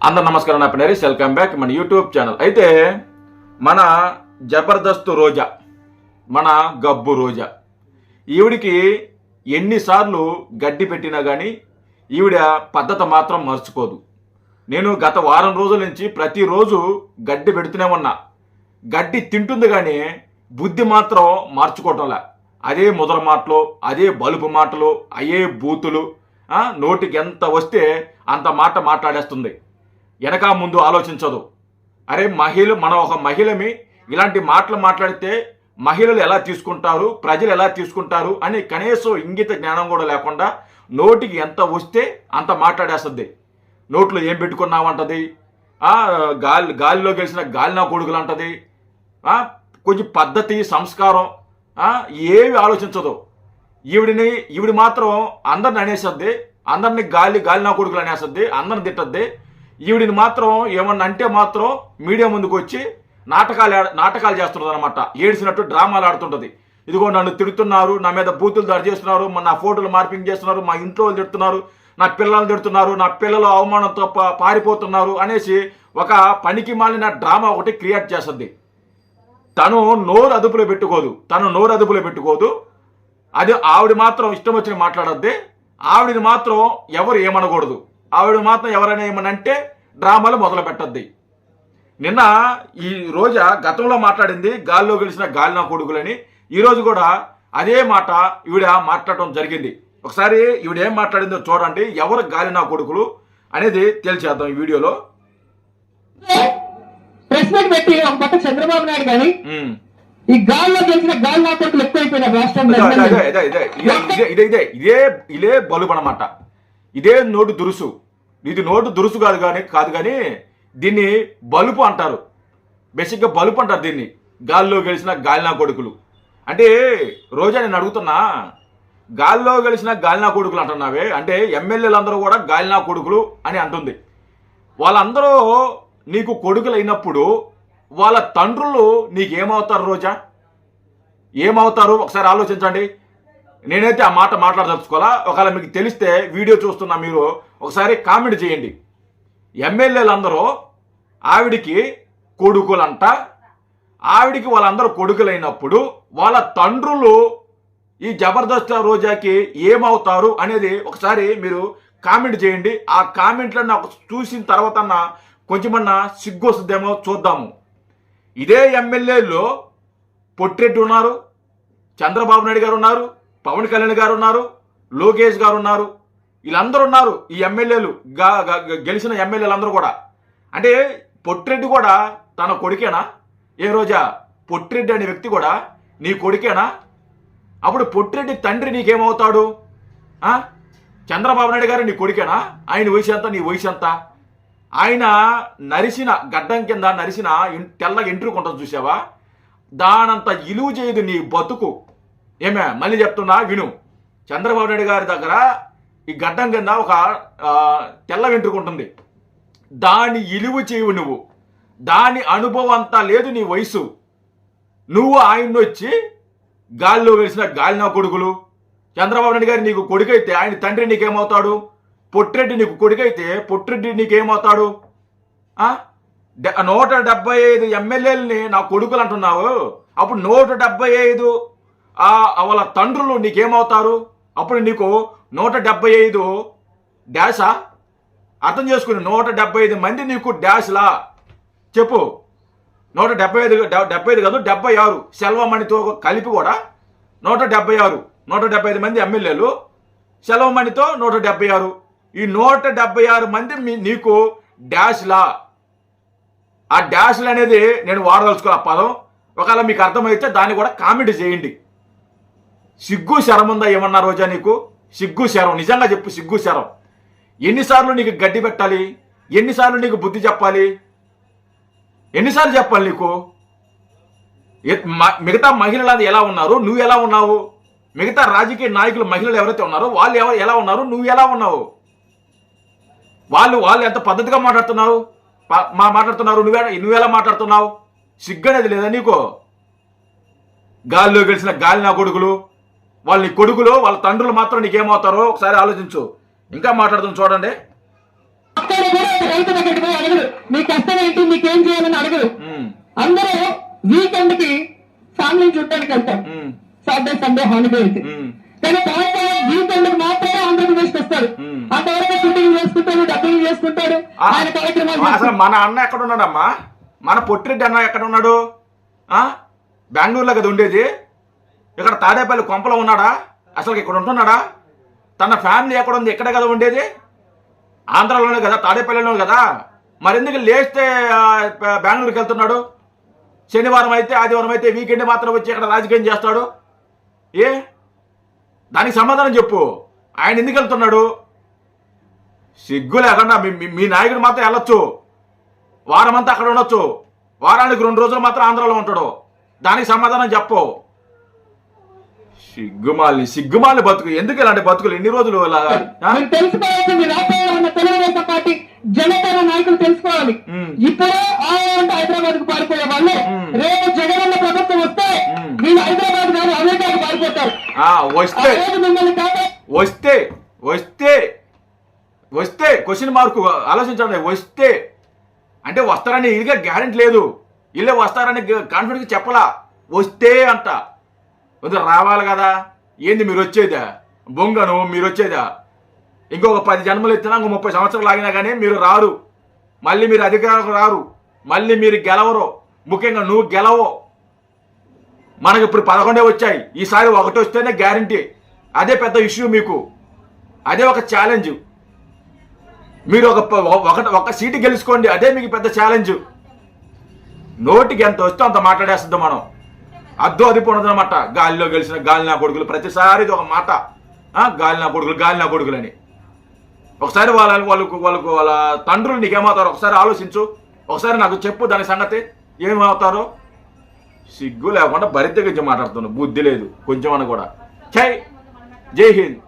అందరు నమస్కారం. నా పేరు నరేష్. వెల్కమ్ బ్యాక్ మన యూట్యూబ్ ఛానల్. అయితే మన జబర్దస్త్ రోజా, మన గబ్బు రోజా, ఈవిడికి ఎన్నిసార్లు గడ్డి పెట్టినా కానీ ఈవిడ పద్ధతి మాత్రం మర్చిపోదు. నేను గత వారం రోజుల నుంచి ప్రతిరోజు గడ్డి పెడుతూనే ఉన్నా. గడ్డి తింటుంది కానీ బుద్ధి మాత్రం మార్చుకోవటంలా. అదే ముదర మాటలు, అదే బలుపు మాటలు, అయ్యే బూతులు, నోటికి ఎంత వస్తే అంత మాట మాట్లాడేస్తుంది. వెనక ముందు ఆలోచించదు. అరే మన ఒక మహిళమి ఇలాంటి మాటలు మాట్లాడితే మహిళలు ఎలా తీసుకుంటారు, ప్రజలు ఎలా తీసుకుంటారు అని కనీసం ఇంగిత జ్ఞానం కూడా లేకుండా నోటికి ఎంత వస్తే అంత మాట్లాడేస్తుంది. నోట్లో ఏం పెట్టుకున్నావంటది, గాలిలో గెలిచిన గాలినా కొడుకులు అంటది. కొంచెం పద్ధతి, సంస్కారం ఏవి ఆలోచించదు. ఈవిడి మాత్రం అందరిని అనేసద్ది, అందరిని గాలినా కొడుకులు అనేసద్ది, అందరిని తిట్టద్ది. ఈవిడిని మాత్రం ఏమన్నా అంటే మాత్రం మీడియా ముందుకు వచ్చి నాటకాలు చేస్తున్నది అనమాట. ఏడ్చినట్టు డ్రామాలు ఆడుతుంటది. ఇదిగో నన్ను తిడుతున్నారు, నా మీద బూతులు దాడి చేస్తున్నారు, నా ఫోటోలు మార్పింగ్ చేస్తున్నారు, మా ఇంట్లో తిడుతున్నారు, నా పిల్లలు తిడుతున్నారు, నా పిల్లలు అవమానంతో పారిపోతున్నారు అనేసి ఒక పనికి మాలిన డ్రామా ఒకటి క్రియేట్ చేస్తుంది. తను నోరు అదుపులో పెట్టుకోదు. అది ఆవిడ మాత్రం ఇష్టం వచ్చి మాట్లాడద్ది. ఆవిడని మాత్రం ఎవరు ఏమనకూడదు. ఆవిడ మాత్రం ఎవరైనా ఏమనంటే డ్రామాలు మొదలు పెట్టద్ది. నిన్న ఈ రోజా గతంలో మాట్లాడింది గాల్లో గెలిచిన గాలినా కొడుకులని. ఈరోజు కూడా అదే మాట ఈవిడ మాట్లాడటం జరిగింది. ఒకసారి ఈవిడ ఏం మాట్లాడిందో చూడండి. ఎవరు గాలినా కొడుకులు అనేది తెలిసేద్దాం ఈ వీడియోలో. ప్రెస్ మీట్ పెట్టి ఒక పక్క చంద్రబాబు నాయుడు గాని ఈ గాల్లో గెలిచిన గాలినా కొడుకులు ఎక్కువైపోయిన రాష్ట్రంలో ఇదే బలుపు అన్నమాట. ఇదే నోటు దురుసు. ఇది నోటు దురుసు కాదు కానీ దీన్ని బలుపు అంటారు. బేసిక్గా బలుపు అంటారు దీన్ని. గాల్లో గెలిచిన గాలినా కొడుకులు అంటే రోజా నేను అడుగుతున్నా, గాల్లో గెలిచిన గాలినా కొడుకులు అంటున్నావే అంటే ఎమ్మెల్యేలందరూ కూడా గాలినా కొడుకులు అని అంటుంది. వాళ్ళందరూ నీకు కొడుకులు అయినప్పుడు వాళ్ళ తండ్రులు నీకేమవుతారు రోజా? ఏమవుతారు ఒకసారి ఆలోచించండి. నేనైతే ఆ మాట మాట్లాడదలుచుకోవాలా. ఒకవేళ మీకు తెలిస్తే వీడియో చూస్తున్నా మీరు ఒకసారి కామెంట్ చేయండి. ఎమ్మెల్యేలందరూ ఆవిడికి కొడుకులంట. ఆవిడికి వాళ్ళందరూ కొడుకులైనప్పుడు వాళ్ళ తండ్రులు ఈ జబర్దస్త్ రోజాకి ఏమవుతారు అనేది ఒకసారి మీరు కామెంట్ చేయండి. ఆ కామెంట్లను నాకు చూసిన తర్వాత కొంచెమన్నా సిగ్గు వస్తుందేమో చూద్దాము. ఇదే ఎమ్మెల్యేలో పొట్టిరెడ్డి ఉన్నారు, చంద్రబాబు నాయుడు గారు ఉన్నారు, పవన్ కళ్యాణ్ గారు ఉన్నారు, లోకేష్ గారు ఉన్నారు, వీళ్ళందరూ ఉన్నారు. ఈ ఎమ్మెల్యేలు గెలిచిన ఎమ్మెల్యేలు అందరూ కూడా. అంటే పొట్టిరెడ్డి కూడా తన కొడుకేనా? ఏ రోజా పొట్టిరెడ్డి అనే వ్యక్తి కూడా నీ కొడుకేనా? అప్పుడు పొట్టిరెడ్డి తండ్రి నీకేమవుతాడు? చంద్రబాబు నాయుడు గారు నీ కొడుకేనా? ఆయన వయసు ఎంత, నీ వయసు ఎంత? ఆయన నరిసిన గడ్డం కింద నరిసిన తెల్లగా ఎంట్రుకుంటుంది చూసావా? దానంత ఇలువ చేయదు నీ బతుకు. ఏమే మళ్ళీ చెప్తున్నా విను. చంద్రబాబు నాయుడు గారి దగ్గర ఈ గడ్డం కింద ఒక తెల్ల వెంట్రుకుంటుంది. దాని ఇలువ చేయవు నువ్వు. దాని అనుభవం అంతా లేదు నీ వయసు. నువ్వు ఆయన్ని వచ్చి గాల్లో వెలిసిన గాలినా కొడుకులు. చంద్రబాబు నాయుడు గారు నీకు కొడుకైతే ఆయన తండ్రి నీకేమవుతాడు? పొట్టిరెడ్డి నీకు కొడుకైతే పొట్టిరెడ్డి నీకేమవుతాడు? 175 ఎమ్మెల్యేలని నా కొడుకులు అంటున్నావు. అప్పుడు 175 వాళ్ళ తండ్రులు నీకేమవుతారు? అప్పుడు నీకు 175 డాషా? అర్థం చేసుకుని 175 మంది నీకు డాష్లా చెప్పు. 175 కాదు 76 సెల్వమణితో కలిపి కూడా 175 మంది ఎమ్మెల్యేలు, సెల్వమణితో 176. ఈ 176 మంది నీకు డాష్లా. ఆ డాష్లు అనేది నేను వాడదలుచుకోవాలి ఆ పదం. ఒకవేళ మీకు అర్థమైతే దాన్ని కూడా కామెంట్ చేయండి. సిగ్గు శరం ఉందా ఏమన్నా రోజా నీకు? సిగ్గు శరం, నిజంగా చెప్పు. సిగ్గు శరం. ఎన్నిసార్లు నీకు గడ్డి పెట్టాలి? ఎన్నిసార్లు నీకు బుద్ధి చెప్పాలి? ఎన్నిసార్లు చెప్పాలి నీకు? మిగతా మహిళలు ఎలా ఉన్నారు, నువ్వు ఎలా ఉన్నావు? మిగతా రాజకీయ నాయకులు మహిళలు ఎవరైతే ఉన్నారో వాళ్ళు ఎలా ఉన్నారు, నువ్వు ఎలా ఉన్నావు? వాళ్ళు ఎంత పద్ధతిగా మాట్లాడుతున్నారు, నువ్వెలా మాట్లాడుతున్నావు? సిగ్గు అనేది లేదా నీకు? గాల్లో గెలిచిన గాలినా కొడుకులు, వాళ్ళ కొడుకులు, వాళ్ళ తండ్రులు మాత్రం నీకేమవుతారో ఒకసారి ఆలోచించు. ఇంకా మాట్లాడుతుంది చూడండి. కూడా రైతు దగ్గరికి పోయి అడగరు, మీ కష్టం ఏంటి, మీకేం చేయాలని అడగరు. అందరూ వీకెండ్ కి ఫ్యామిలీని చూడటానికి వెళ్తారు, సాటర్డే సండే హాలిడే అయితే. కానీ వీకెండ్ కి మాత్రమే ఆంధ్రప్రదేశ్ వస్తారు. అంతవరకు షూటింగ్ చేసుకుంటాడు, డబ్బింగ్ చేసుకుంటాడు, ఆయన కార్యక్రమాలు. అసలు మన అన్న ఎక్కడ ఉన్నాడమ్మా? మన పొట్టిరెడ్డి అన్న ఎక్కడ ఉన్నాడు? బెంగళూరులో కదా ఉండేది. ఇక్కడ తాడేపల్లి కొంపలో ఉన్నాడా? అసలు ఇక్కడ ఉంటున్నాడా? తన ఫ్యామిలీ ఎక్కడ ఉంది? ఇక్కడే కదా ఉండేది, ఆంధ్రాలోనే కదా, తాడేపల్లిలో కదా. మరి ఎందుకు లేస్తే బెంగళూరుకి వెళ్తున్నాడు? శనివారం అయితే ఆదివారం అయితే వీకెండ్ మాత్రం వచ్చి ఇక్కడ రాజకీయం చేస్తాడు. దానికి సమాధానం చెప్పు. ఆయన ఎందుకు వెళ్తున్నాడు? సిగ్గు లేకుండా మీ నాయకుడు మాత్రం వెళ్ళొచ్చు, వారం అంతా అక్కడ ఉండొచ్చు, వారానికి 2 రోజులు మాత్రం ఆంధ్రాలో ఉంటాడు. దానికి సమాధానం చెప్పు. సిగ్గుమాలి బతుకు. ఎందుకు ఇలాంటి బతుకులు ఎన్ని రోజులు? తెలుసుకోవాల్సింది రాష్ట్రంలో ఉన్న తెలుగుదేశం పార్టీ జనసేన నాయకులు తెలుసుకోవాలి. ఇప్పుడు హైదరాబాద్ కు పారిపోయే వాళ్ళు రేపు జగనన్న ప్రభుత్వం వస్తే వీళ్ళు హైదరాబాద్ గారు అమెరికాకు పారిపోతారు. వస్తే క్వశ్చన్ మార్కు ఆలోచించండి. వస్తే అంటే వస్తారని ఇదిగా గ్యారెంటీ లేదు, వీళ్ళే వస్తారని కాన్ఫిడెన్స్ చెప్పలా. వస్తే అంట రావాలి కదా. ఏంది మీరు వచ్చేదా? బొంగను మీరు వచ్చేదా? ఇంకొక 10 జన్మలు ఎత్తినా, ఇంకో 30 సంవత్సరాలు ఆగినా కానీ మీరు రారు. మళ్ళీ మీరు అధికారులకు రారు, మళ్ళీ మీరు గెలవరు. ముఖ్యంగా నువ్వు గెలవో. మనకి ఇప్పుడు 11 వచ్చాయి, ఈసారి 1 వస్తేనే గ్యారంటీ. అదే పెద్ద ఇష్యూ మీకు, అదే ఒక ఛాలెంజ్. మీరు ఒక సీటు గెలుచుకోండి, అదే మీకు పెద్ద ఛాలెంజ్. నోటికి ఎంత వస్తే అంత మాట్లాడేస్తుంది మనం. అదిపోనదనమాట. గాలిలో గెలిచిన గాలి నా కొడుకులు, ప్రతిసారి ఇది ఒక మాట, గాలి నా కొడుకులు అని. ఒకసారి వాళ్ళ తండ్రులు నీకేమవుతారో ఒకసారి ఆలోచించు. ఒకసారి నాకు చెప్పు దాని సంగతి ఏమవుతారో. సిగ్గు లేకుండా బరితెగించి మాట్లాడుతున్నావు, బుద్ధి లేదు కొంచెం అని కూడా. జై హింద్.